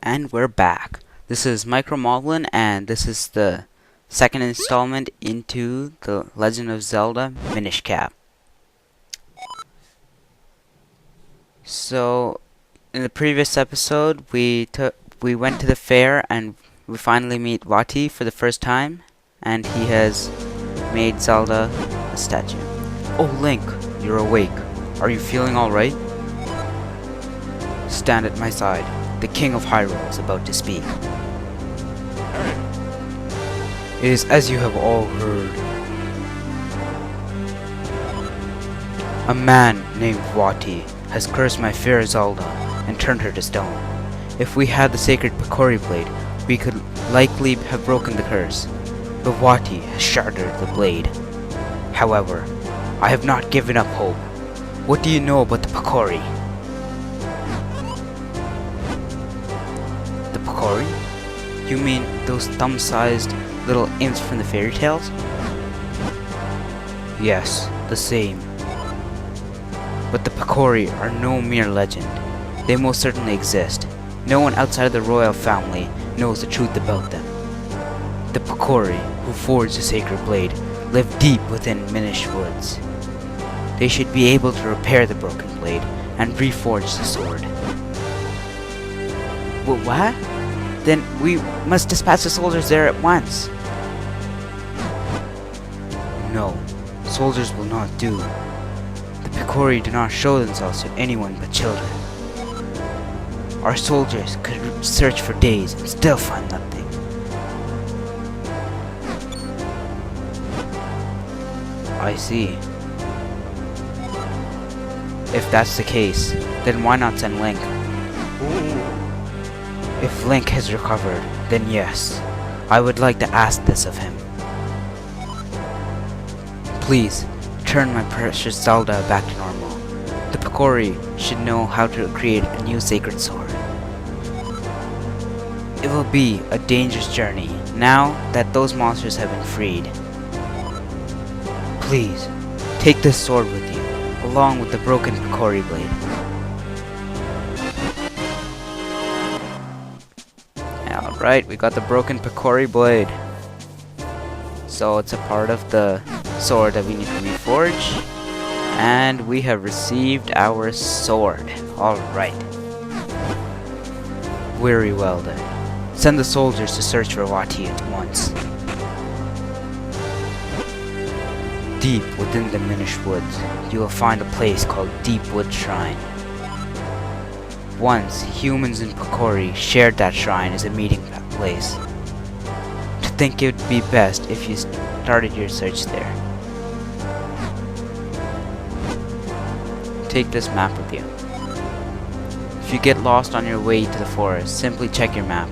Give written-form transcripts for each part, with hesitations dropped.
And we're back. This is Micromoblin, and this is the second installment into the Legend of Zelda Minish Cap. So, in the previous episode, we went to the fair and we finally meet Vaati for the first time, and he has made Zelda a statue. Oh, Link, you're awake. Are you feeling alright? Stand at my side. The King of Hyrule is about to speak. It is as you have all heard. A man named Vaati has cursed my fair Zelda and turned her to stone. If we had the sacred Picori blade, we could likely have broken the curse. But Vaati has shattered the blade. However, I have not given up hope. What do you know about the Picori? The Picori? You mean those thumb-sized little imps from the fairy tales? Yes, the same. But the Picori are no mere legend. They most certainly exist. No one outside of the royal family knows the truth about them. The Picori, who forged the sacred blade, live deep within Minish Woods. They should be able to repair the broken blade and reforge the sword. What? Then we must dispatch the soldiers there at once. No, soldiers will not do. The Picori do not show themselves to anyone but children. Our soldiers could search for days and still find nothing. I see. If that's the case, then why not send Link? If Link has recovered, then yes, I would like to ask this of him. Please, turn my precious Zelda back to normal. The Picori should know how to create a new sacred sword. It will be a dangerous journey now that those monsters have been freed. Please, take this sword with you, along with the broken Picori blade. Alright, we got the broken Picori blade. So it's a part of the sword that we need to reforge. And we have received our sword. Alright. Very well then. Send the soldiers to search for Vaati at once. Deep within the Minish Woods, you will find a place called Deepwood Shrine. Once, humans and Picori shared that shrine as a meeting place. To think it would be best if you started your search there. Take this map with you. If you get lost on your way to the forest, simply check your map.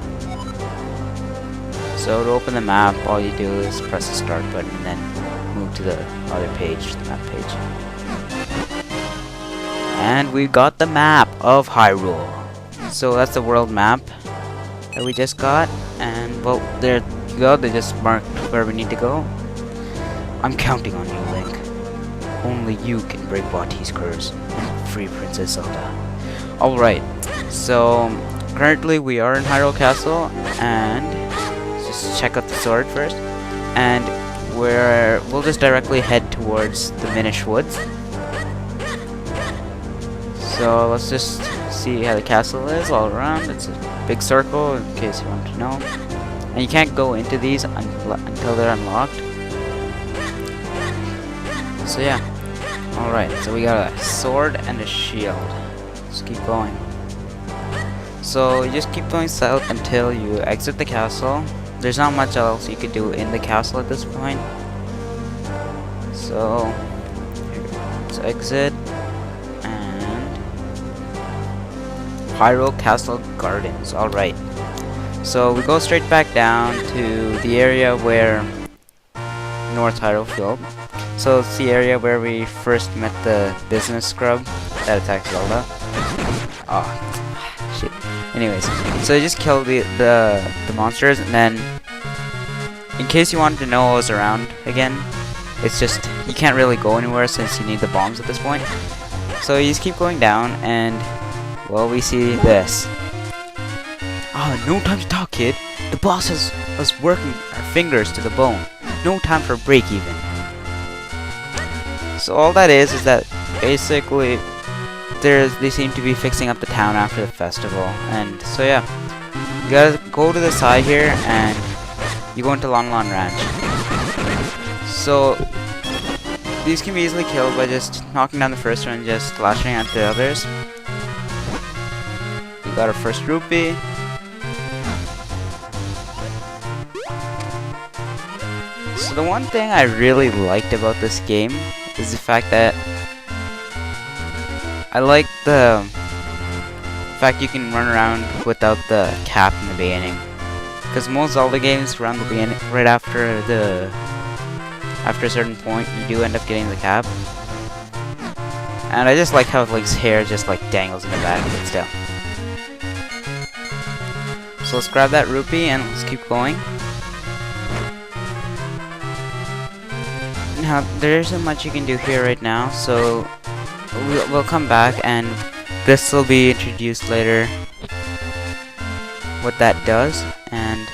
So to open the map, all you do is press the start button and then move to the other page, the map page. And we got the map of Hyrule. So that's the world map that we just got. And well, there you go, they just marked where we need to go. I'm counting on you, Link. Only you can break Vaati's curse and free Princess Zelda. Alright, so currently we are in Hyrule Castle, and just check out the sword first. And we'll just directly head towards the Minish Woods. So let's just see how the castle is all around. It's a big circle in case you want to know. And you can't go into these until they're unlocked. So yeah. Alright, so we got a sword and a shield. Let's keep going. So you just keep going south until you exit the castle. There's not much else you could do in the castle at this point. So let's exit. Hyrule Castle Gardens. Alright. So we go straight back down to the area where North Hyrule Field. So it's the area where we first met the business scrub that attacked Zelda. Oh, shit. Anyways, so you just kill the monsters, and then in case you wanted to know what was around again, it's just you can't really go anywhere since you need the bombs at this point. So you just keep going down, and well, we see this. No time to talk, kid. The boss has us working our fingers to the bone. No time for a break even. So all that is that basically they seem to be fixing up the town after the festival. And so yeah, you gotta go to the side here and you go into Lon Lon Ranch. So these can be easily killed by just knocking down the first one and just slashing at the others. We got our first rupee. So the one thing I really liked about this game is the fact that I like the fact you can run around without the cap in the beginning. Because most Zelda games around the beginning, right after a certain point, you do end up getting the cap. And I just like how Link's hair just like dangles in the back, but still. So let's grab that rupee and let's keep going. Now there isn't much you can do here right now, so we'll come back and this will be introduced later what that does. And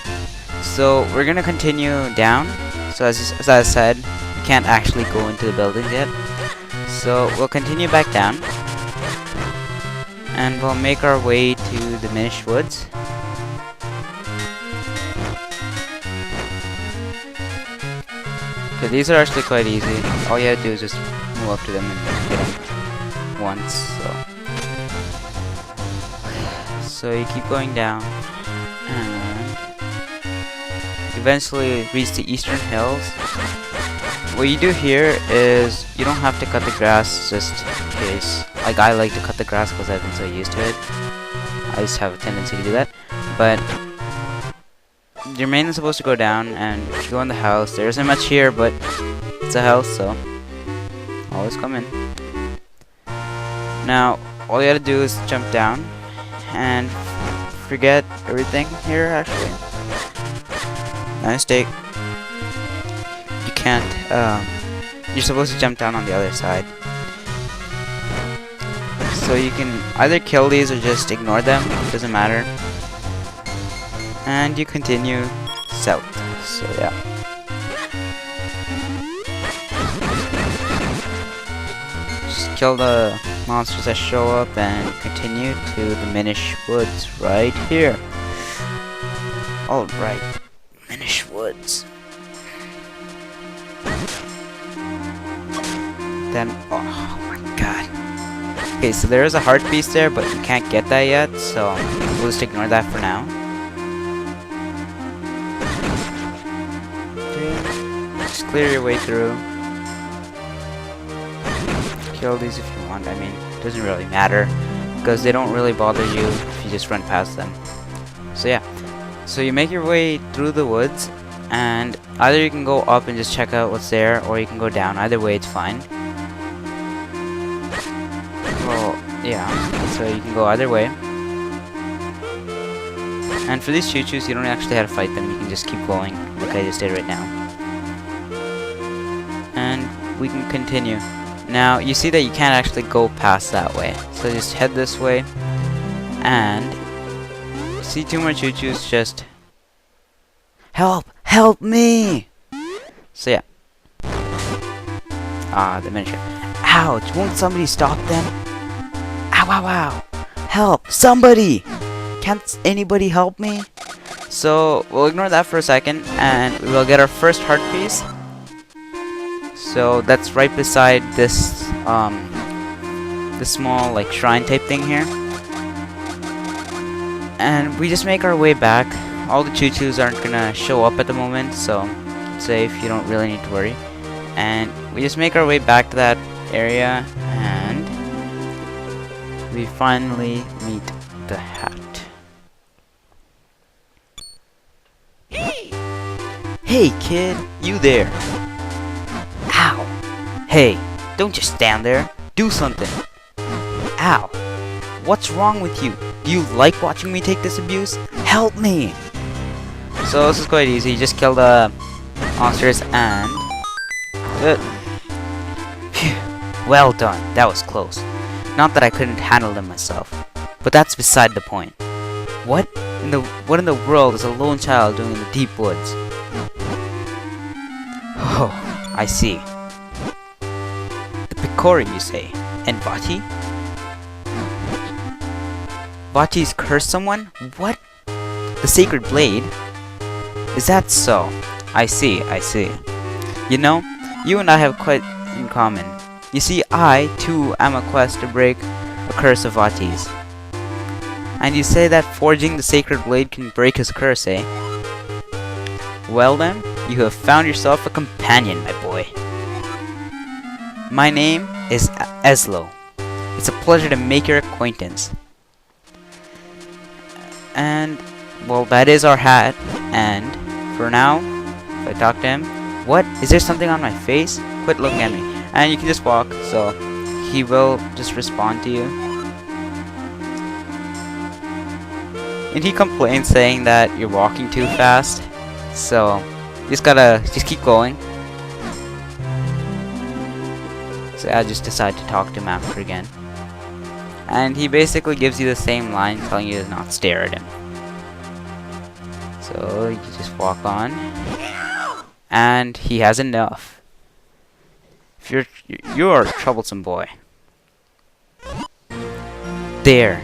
so we're gonna continue down. So as I said, you can't actually go into the buildings yet, so we'll continue back down and we'll make our way to the Minish Woods. Okay, these are actually quite easy. All you have to do is just move up to them and get them once. So you keep going down and eventually reach the eastern hills. What you do here is you don't have to cut the grass just in case. Like I like to cut the grass because I've been so used to it. I just have a tendency to do that. But you're mainly supposed to go down, and if you go in the house, there isn't much here, but it's a house, so always come in. Now all you gotta do is jump down and forget everything here actually. My mistake. You can't, you're supposed to jump down on the other side. So you can either kill these or just ignore them, doesn't matter. And you continue south, so yeah. Just kill the monsters that show up and continue to the Minish Woods right here. Alright. Minish Woods. Then, oh my god. Okay, so there is a heart piece there, but you can't get that yet, so we'll just ignore that for now. Okay, just clear your way through. Kill these if you want, I mean, it doesn't really matter, because they don't really bother you if you just run past them. So yeah. So you make your way through the woods, and either you can go up and just check out what's there, or you can go down. Either way, it's fine. Well, yeah, so you can go either way. And for these choo-choos, you don't actually have to fight them. You can just keep going, like I just did right now. And we can continue. Now, you see that you can't actually go past that way. So just head this way, and see two more choo-choos, just help! Help me! So yeah. The miniature. Ouch! Won't somebody stop them? Ow, ow, ow! Help! Somebody! Can't anybody help me? So we'll ignore that for a second, and we will get our first heart piece. So that's right beside this small like shrine type thing here. And we just make our way back. All the choo-choos aren't gonna show up at the moment, so it's safe, you don't really need to worry. And we just make our way back to that area, and we finally meet the hat. Hey kid, you there. Ow. Hey, don't just stand there. Do something. Ow. What's wrong with you? Do you like watching me take this abuse? Help me! So this is quite easy. You just kill the monsters and... Phew. Well done. That was close. Not that I couldn't handle them myself. But that's beside the point. What? What in the world is a lone child doing in the deep woods? Oh, I see. The Picori, you say? And Vaati? Vaati's cursed someone? What? The sacred blade? Is that so? I see, I see. You know, you and I have quite in common. You see, I, too, am a quest to break a curse of Vaati's. And you say that forging the sacred blade can break his curse, eh? Well then, you have found yourself a companion, my boy. My name is Eslo. It's a pleasure to make your acquaintance. And, well, that is our hat. And, for now, if I talk to him, what? Is there something on my face? Quit looking at me. And you can just walk, so he will just respond to you. And he complains saying that you're walking too fast. So, you just keep going. So I just decide to talk to him after again. And he basically gives you the same line telling you to not stare at him. So you just walk on. And he has enough. You're a troublesome boy. There.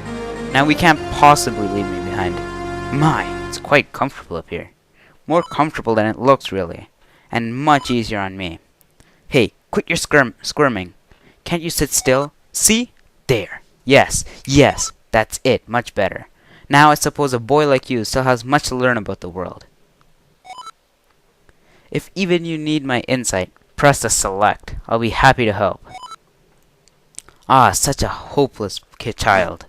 Now we can't possibly leave me behind. My, it's quite comfortable up here. More comfortable than it looks, really. And much easier on me. Hey, quit your squirming. Can't you sit still? See? There. Yes, yes, that's it. Much better. Now I suppose a boy like you still has much to learn about the world. If even you need my insight, press the select. I'll be happy to help. Ah, such a hopeless child.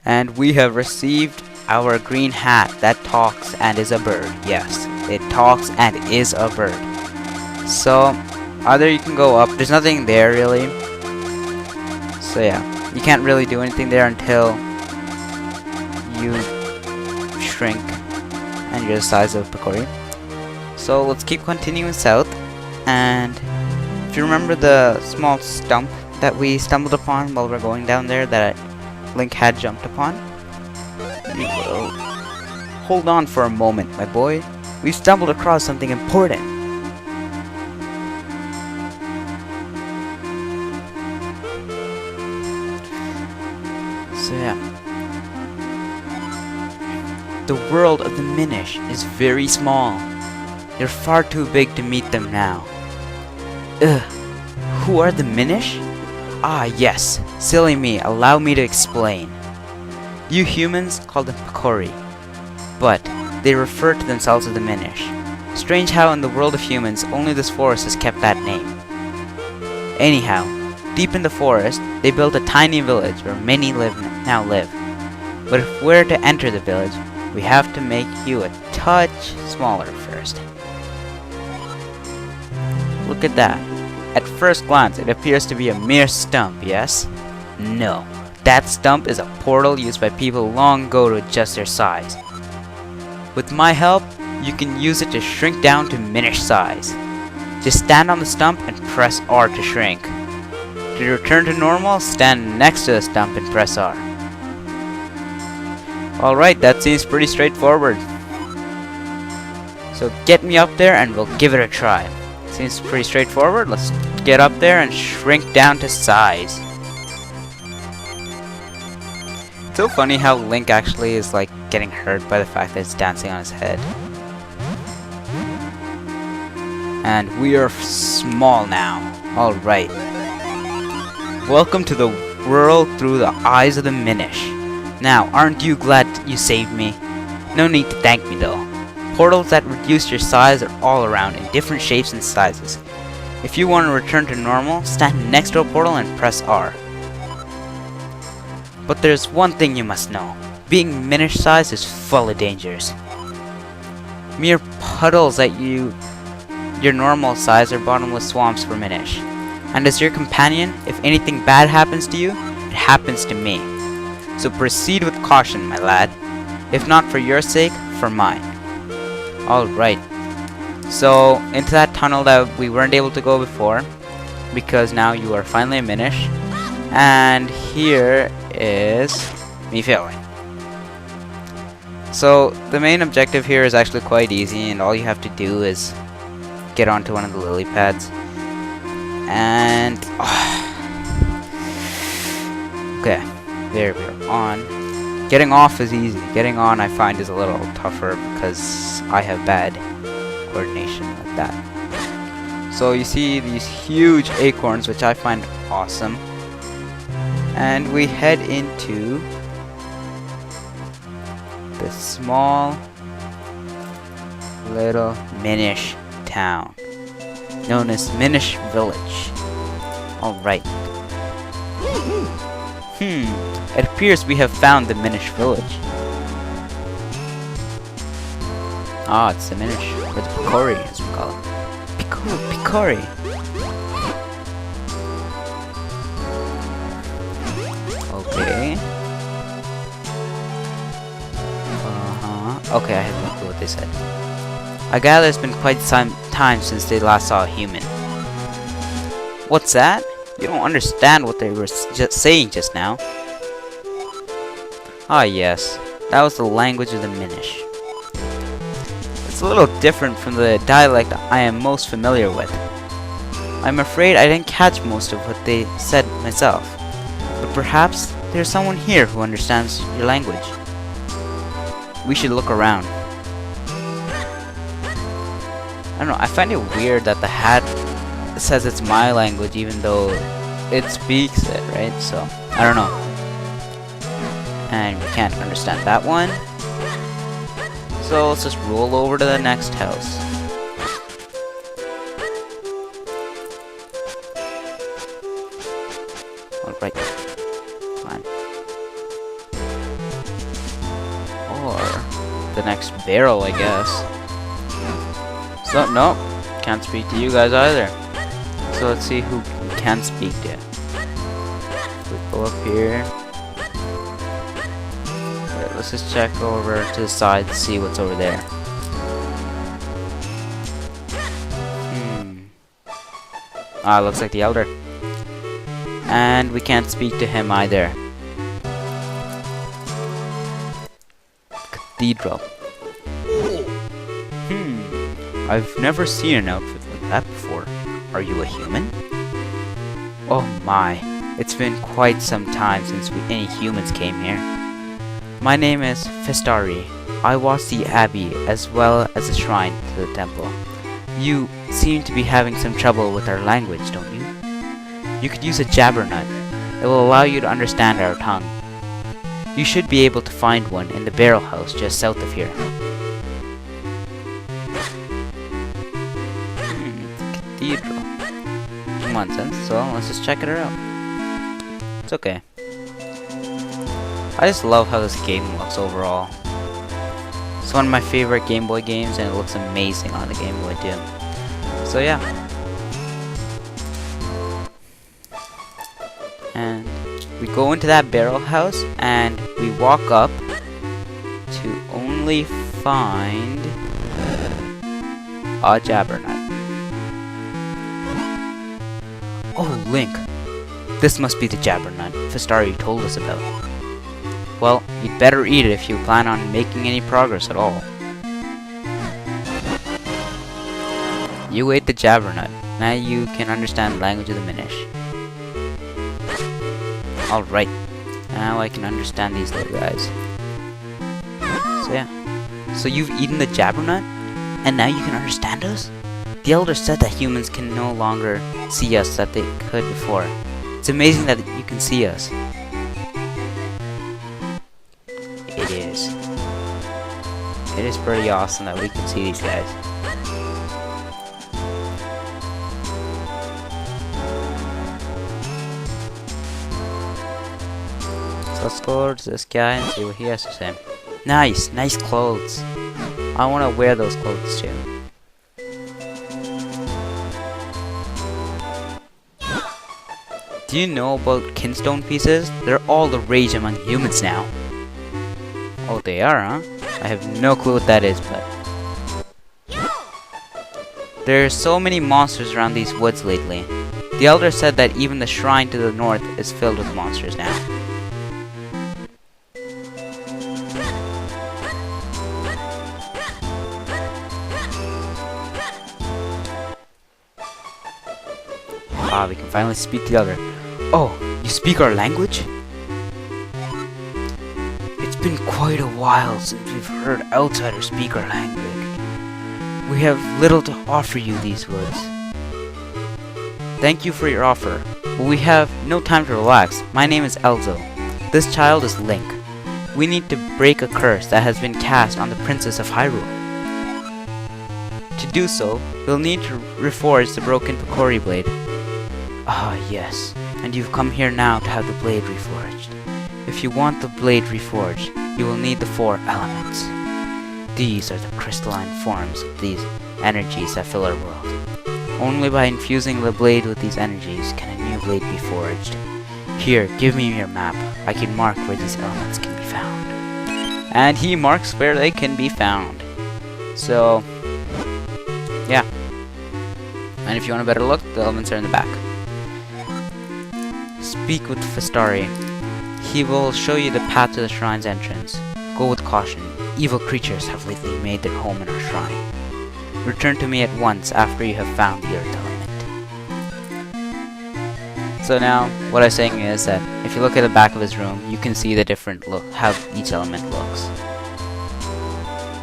And we have received our green hat that talks and is a bird. Yes, it talks and is a bird. So, either you can go up. There's nothing there, really. So yeah, you can't really do anything there until you shrink and you're the size of Picori. So let's keep continuing south. And if you remember the small stump that we stumbled upon while we're going down there that Link had jumped upon, you will hold on for a moment, my boy. We've stumbled across something important. So yeah, the world of the Minish is very small. You're far too big to meet them now. Ugh, who are the Minish? Ah yes, silly me, allow me to explain. You humans call them Picori, but they refer to themselves as the Minish. Strange how in the world of humans only this forest has kept that name. Anyhow, deep in the forest, they built a tiny village where many now live. But if we're to enter the village, we have to make you a touch smaller first. Look at that. At first glance, it appears to be a mere stump, yes? No. That stump is a portal used by people long ago to adjust their size. With my help, you can use it to shrink down to Minish size. Just stand on the stump and press R to shrink. To return to normal, stand next to the stump and press R. Alright, that seems pretty straightforward. So get me up there and we'll give it a try. Seems pretty straightforward. Let's get up there and shrink down to size. It's so funny how Link actually is like getting hurt by the fact that it's dancing on his head. And we are small now. Alright. Welcome to the world through the eyes of the Minish. Now, aren't you glad you saved me? No need to thank me though. Portals that reduce your size are all around in different shapes and sizes. If you want to return to normal, stand next to a portal and press R. But there's one thing you must know. Being Minish size is full of dangers. Mere puddles at your normal size are bottomless swamps for Minish. And as your companion, if anything bad happens to you, it happens to me. So proceed with caution, my lad. If not for your sake, for mine. Alright. So, into that tunnel that we weren't able to go before, because now you are finally a Minish. And here is me failing. So the main objective here is actually quite easy, and all you have to do is get onto one of the lily pads. And okay, there we're on. Getting off is easy. Getting on I find is a little tougher because I have bad coordination like that. So you see these huge acorns, which I find awesome. And we head into the small little Minish town known as Minish Village. Alright. It appears we have found the Minish Village. Ah, it's the Minish, or the Picori as we call it. Picori. Okay. Okay, I have no clue what they said. I gather it's been quite some time since they last saw a human. What's that? You don't understand what they were just saying just now. Ah yes, that was the language of the Minish. It's a little different from the dialect I am most familiar with. I'm afraid I didn't catch most of what they said myself, but perhaps there's someone here who understands your language. We should look around. I don't know, I find it weird that the hat says it's my language even though it speaks it, right? So, I don't know. And we can't understand that one. So let's just roll over to the next house. Alright. Fine. Or the next barrel, I guess. So, no. Can't speak to you guys either. So let's see who we can speak to. We go up here. Alright, let's just check over to the side to see what's over there. Ah, looks like the Elder. And we can't speak to him either. Cathedral. I've never seen an outfit like that before. Are you a human? Oh my, it's been quite some time since any humans came here. My name is Festari. I watch the abbey as well as the shrine to the temple. You seem to be having some trouble with our language, don't you? You could use a jabbernut. It will allow you to understand our tongue. You should be able to find one in the barrel house just south of here. Cathedral. Come on, sense. So let's just check it out. It's okay. I just love how this game looks overall. It's one of my favorite Game Boy games, and it looks amazing on the Game Boy too. So yeah. And we go into that barrel house, and we walk up to only find a jabbernut. Oh, Link. This must be the jabbernut Festari told us about. Well, you'd better eat it if you plan on making any progress at all. You ate the jabbernut. Now you can understand the language of the Minish. Alright. Now I can understand these little guys. So yeah. So you've eaten the jabbernut? And now you can understand us? The Elder said that humans can no longer see us that they could before. It's amazing that you can see us. It is. It is pretty awesome that we can see these guys. So let's go over to this guy and see what he has to say. Nice, nice clothes. I want to wear those clothes too. Do you know about kinstone pieces? They're all the rage among humans now. Oh, they are, huh? I have no clue what that is, but... There are so many monsters around these woods lately. The Elder said that even the shrine to the north is filled with monsters now. Haha, we can finally speak together. Oh, you speak our language? It's been quite a while since we've heard outsiders speak our language. We have little to offer you these woods. Thank you for your offer, but we have no time to relax. My name is Elzo. This child is Link. We need to break a curse that has been cast on the Princess of Hyrule. To do so, we'll need to reforge the broken Picori blade. Ah, yes, and you've come here now to have the blade reforged. If you want the blade reforged, you will need the 4 elements. These are the crystalline forms of these energies that fill our world. Only by infusing the blade with these energies can a new blade be forged. Here, give me your map. I can mark where these elements can be found. And he marks where they can be found. So, yeah. And if you want a better look, the elements are in the back. Speak with Festari. He will show you the path to the shrine's entrance. Go with caution. Evil creatures have lately made their home in our shrine. Return to me at once after you have found the earth element. So now, what I'm saying is that if you look at the back of his room, you can see the different look, how each element looks.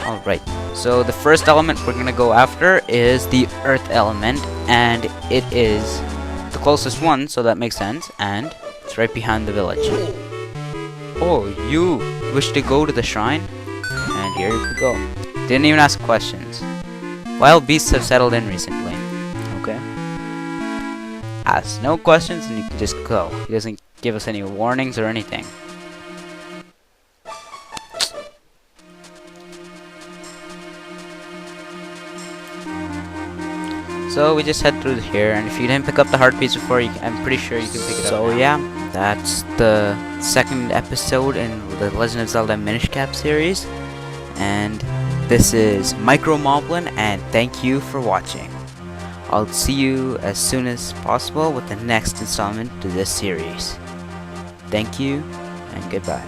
Alright, so the first element we're gonna go after is the earth element, and it is the closest one, so that makes sense, and it's right behind the village. Oh, you wish to go to the shrine? And here you go. Didn't even ask questions. Wild beasts have settled in recently. Okay. Ask no questions and you can just go. He doesn't give us any warnings or anything. So we just head through here, and if you didn't pick up the heart piece before, I'm pretty sure you can pick it up. So yeah, that's the second episode in the Legend of Zelda Minish Cap series, and this is Micromoblin, and thank you for watching. I'll see you as soon as possible with the next installment to this series. Thank you, and goodbye.